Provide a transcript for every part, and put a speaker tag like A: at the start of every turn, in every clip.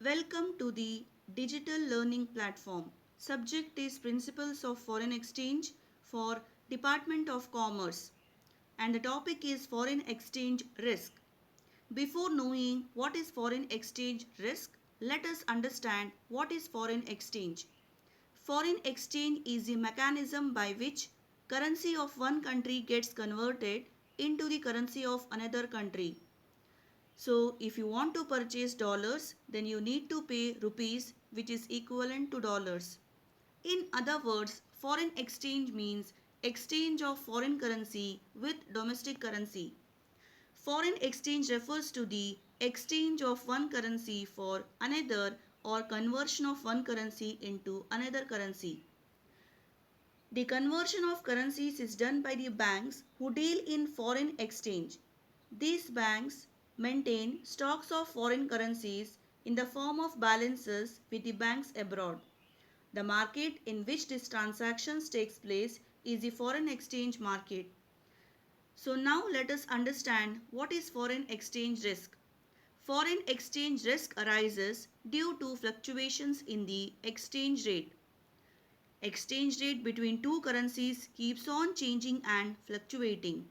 A: Welcome to the digital learning platform. Subject is Principles of Foreign Exchange for Department of Commerce and the topic is Foreign Exchange Risk. Before knowing what is foreign exchange risk, let us understand what is foreign exchange. Foreign exchange is the mechanism by which currency of one country gets converted into the currency of another country. So if you want to purchase dollars, then you need to pay rupees which is equivalent to dollars. In other words, foreign exchange means exchange of foreign currency with domestic currency. Foreign exchange refers to the exchange of one currency for another or conversion of one currency into another currency. The conversion of currencies is done by the banks who deal in foreign exchange. These banks maintain stocks of foreign currencies in the form of balances with the banks abroad. The market in which these transactions takes place is the foreign exchange market. So now let us understand what is foreign exchange risk. Foreign exchange risk arises due to fluctuations in the exchange rate. Exchange rate between two currencies keeps on changing and fluctuating.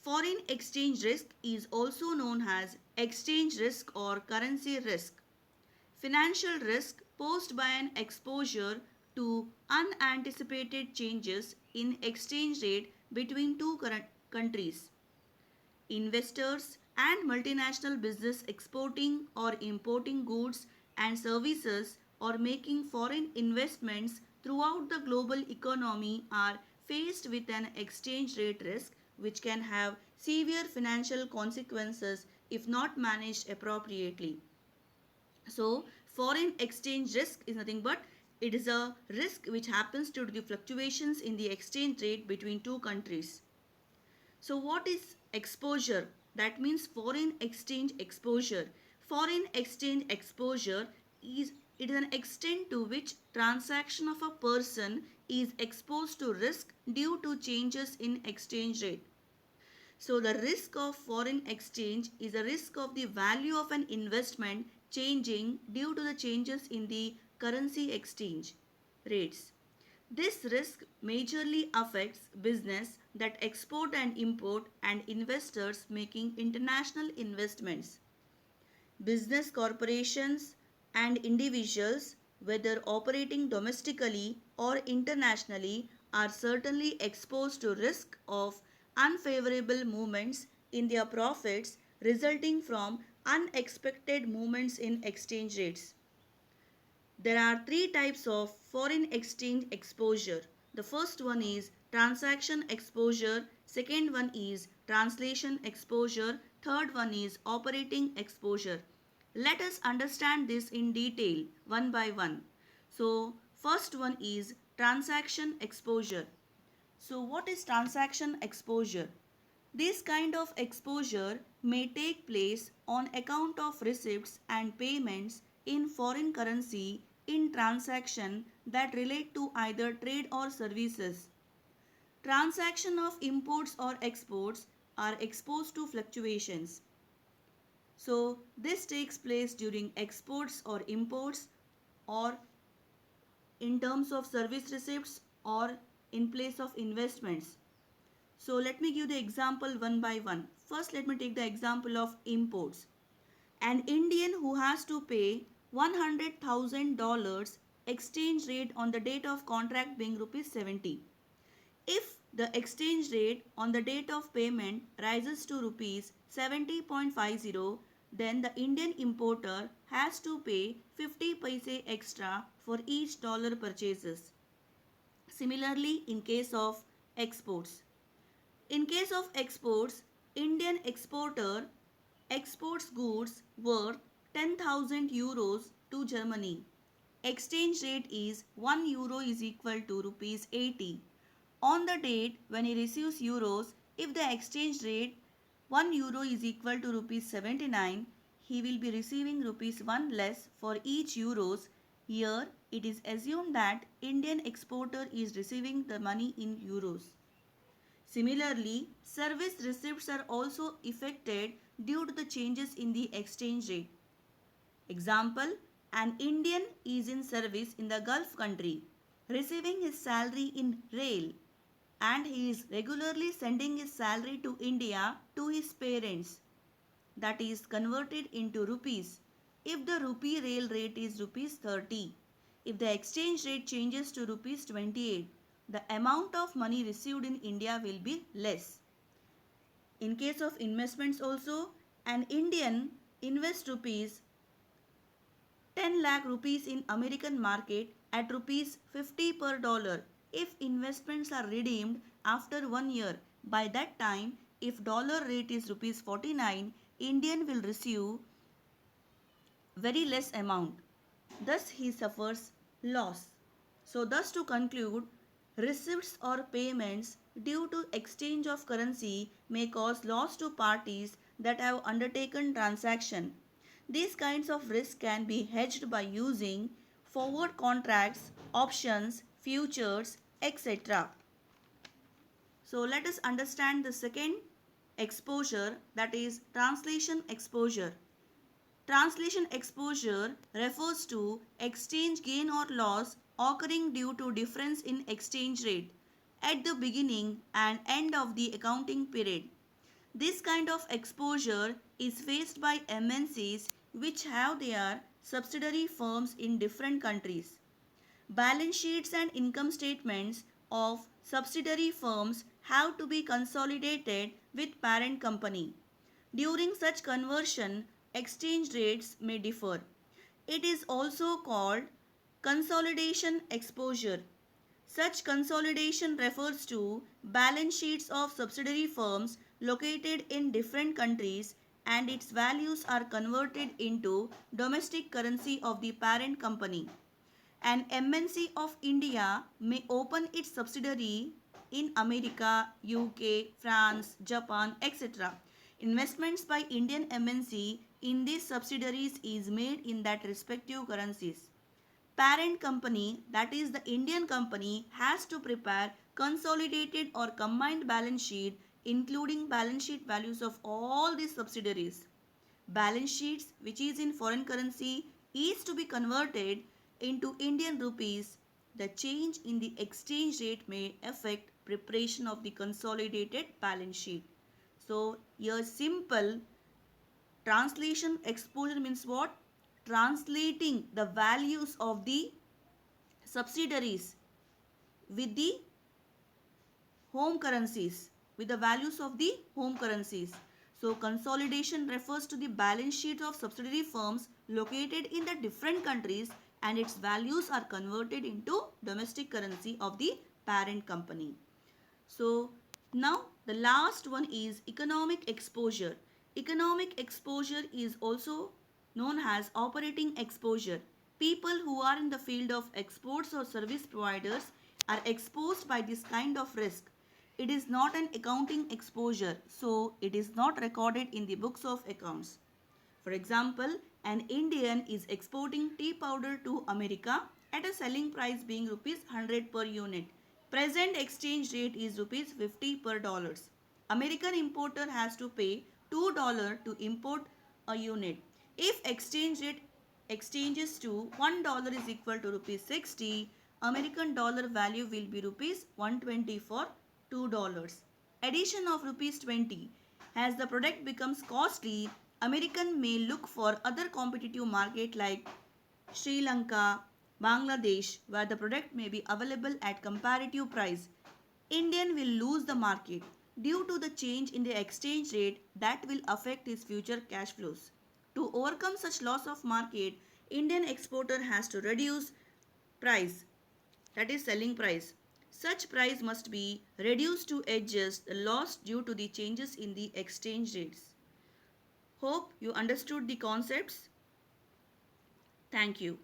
A: Foreign exchange risk is also known as exchange risk or currency risk. Financial risk posed by an exposure to unanticipated changes in exchange rate between two countries. Investors and multinational business exporting or importing goods and services or making foreign investments throughout the global economy are faced with an exchange rate risk which can have severe financial consequences if not managed appropriately. So, foreign exchange risk is nothing but it is a risk which happens due to the fluctuations in the exchange rate between two countries. So what is exposure? That means foreign exchange exposure. Foreign exchange exposure is it is an extent to which transaction of a person is exposed to risk due to changes in exchange rate. So the risk of foreign exchange is a risk of the value of an investment changing due to the changes in the currency exchange rates. This risk majorly affects business that export and import and investors making international investments. Business corporations and individuals, whether operating domestically or internationally, are certainly exposed to risk of unfavorable movements in their profits resulting from unexpected movements in exchange rates. There are three types of foreign exchange exposure. The first one is transaction exposure, second one is translation exposure, third one is operating exposure. Let us understand this in detail one by one. So, first one is transaction exposure. So, what is transaction exposure? This kind of exposure may take place on account of receipts and payments in foreign currency in transaction that relate to either trade or services. Transaction of imports or exports are exposed to fluctuations. So this takes place during exports or imports or in terms of service receipts or in place of investments. So let me give the example one by one. First let me take the example of imports. An Indian who has to pay $100,000 exchange rate on the date of contract being rupees 70. If the exchange rate on the date of payment rises to rupees 70.50, then the Indian importer has to pay 50 paise extra for each dollar purchases. Similarly, in case of exports. In case of exports, Indian exporter exports goods worth 10,000 euros to Germany. Exchange rate is 1 euro is equal to rupees 80. On the date when he receives euros, if the exchange rate 1 euro is equal to rupees 79, he will be receiving rupees 1 less for each euros. Here it is assumed that Indian exporter is receiving the money in euros. Similarly, service receipts are also affected due to the changes in the exchange rate. Example, an Indian is in service in the Gulf country, receiving his salary in Rail, and he is regularly sending his salary to India to his parents, that is converted into rupees. If the rupee rail rate is rupees 30, if the exchange rate changes to rupees 28, the amount of money received in India will be less. In case of investments also, an Indian invests rupees 10 lakh rupees in American market at rupees 50 per dollar. If investments are redeemed after 1 year, by that time, if dollar rate is rupees 49, Indian will receive very less amount. Thus, he suffers loss. So, thus to conclude, receipts or payments due to exchange of currency may cause loss to parties that have undertaken transaction. These kinds of risk can be hedged by using forward contracts, options, futures, etc. So let us understand the second exposure, that is translation exposure. Translation exposure refers to exchange gain or loss occurring due to difference in exchange rate at the beginning and end of the accounting period. This kind of exposure is faced by MNCs which have their subsidiary firms in different countries. Balance sheets and income statements of subsidiary firms have to be consolidated with parent company. During such conversion, exchange rates may differ. It is also called consolidation exposure. Such consolidation refers to balance sheets of subsidiary firms located in different countries and its values are converted into domestic currency of the parent company. An MNC of India may open its subsidiary in America, UK, France, Japan, etc. Investments by Indian MNC in these subsidiaries is made in that respective currencies. Parent company, that is the Indian company, has to prepare consolidated or combined balance sheet including balance sheet values of all these subsidiaries. Balance sheets which is in foreign currency is to be converted into Indian rupees. The change in the exchange rate may affect preparation of the consolidated balance sheet. So here simple translation exposure means what? Translating the values of the subsidiaries with the home currencies, with the values of the home currencies. So consolidation refers to the balance sheet of subsidiary firms located in the different countries and its values are converted into domestic currency of the parent company. So now the last one is economic exposure. Economic exposure is also known as operating exposure. People who are in the field of exports or service providers are exposed by this kind of risk. It is not an accounting exposure, so it is not recorded in the books of accounts. For example, an Indian is exporting tea powder to America at a selling price being rupees 100 per unit. Present exchange rate is rupees 50 per dollars. American importer has to pay $2 to import a unit. If exchange rate exchanges to $1 is equal to rupees 60, American dollar value will be rupees 120 for $2. Addition of rupees 20. As the product becomes costly, American may look for other competitive market like Sri Lanka, Bangladesh, where the product may be available at comparative price. Indian will lose the market due to the change in the exchange rate that will affect his future cash flows. To overcome such loss of market, Indian exporter has to reduce price, that is selling price. Such price must be reduced to adjust the loss due to the changes in the exchange rates. Hope you understood the concepts. Thank you.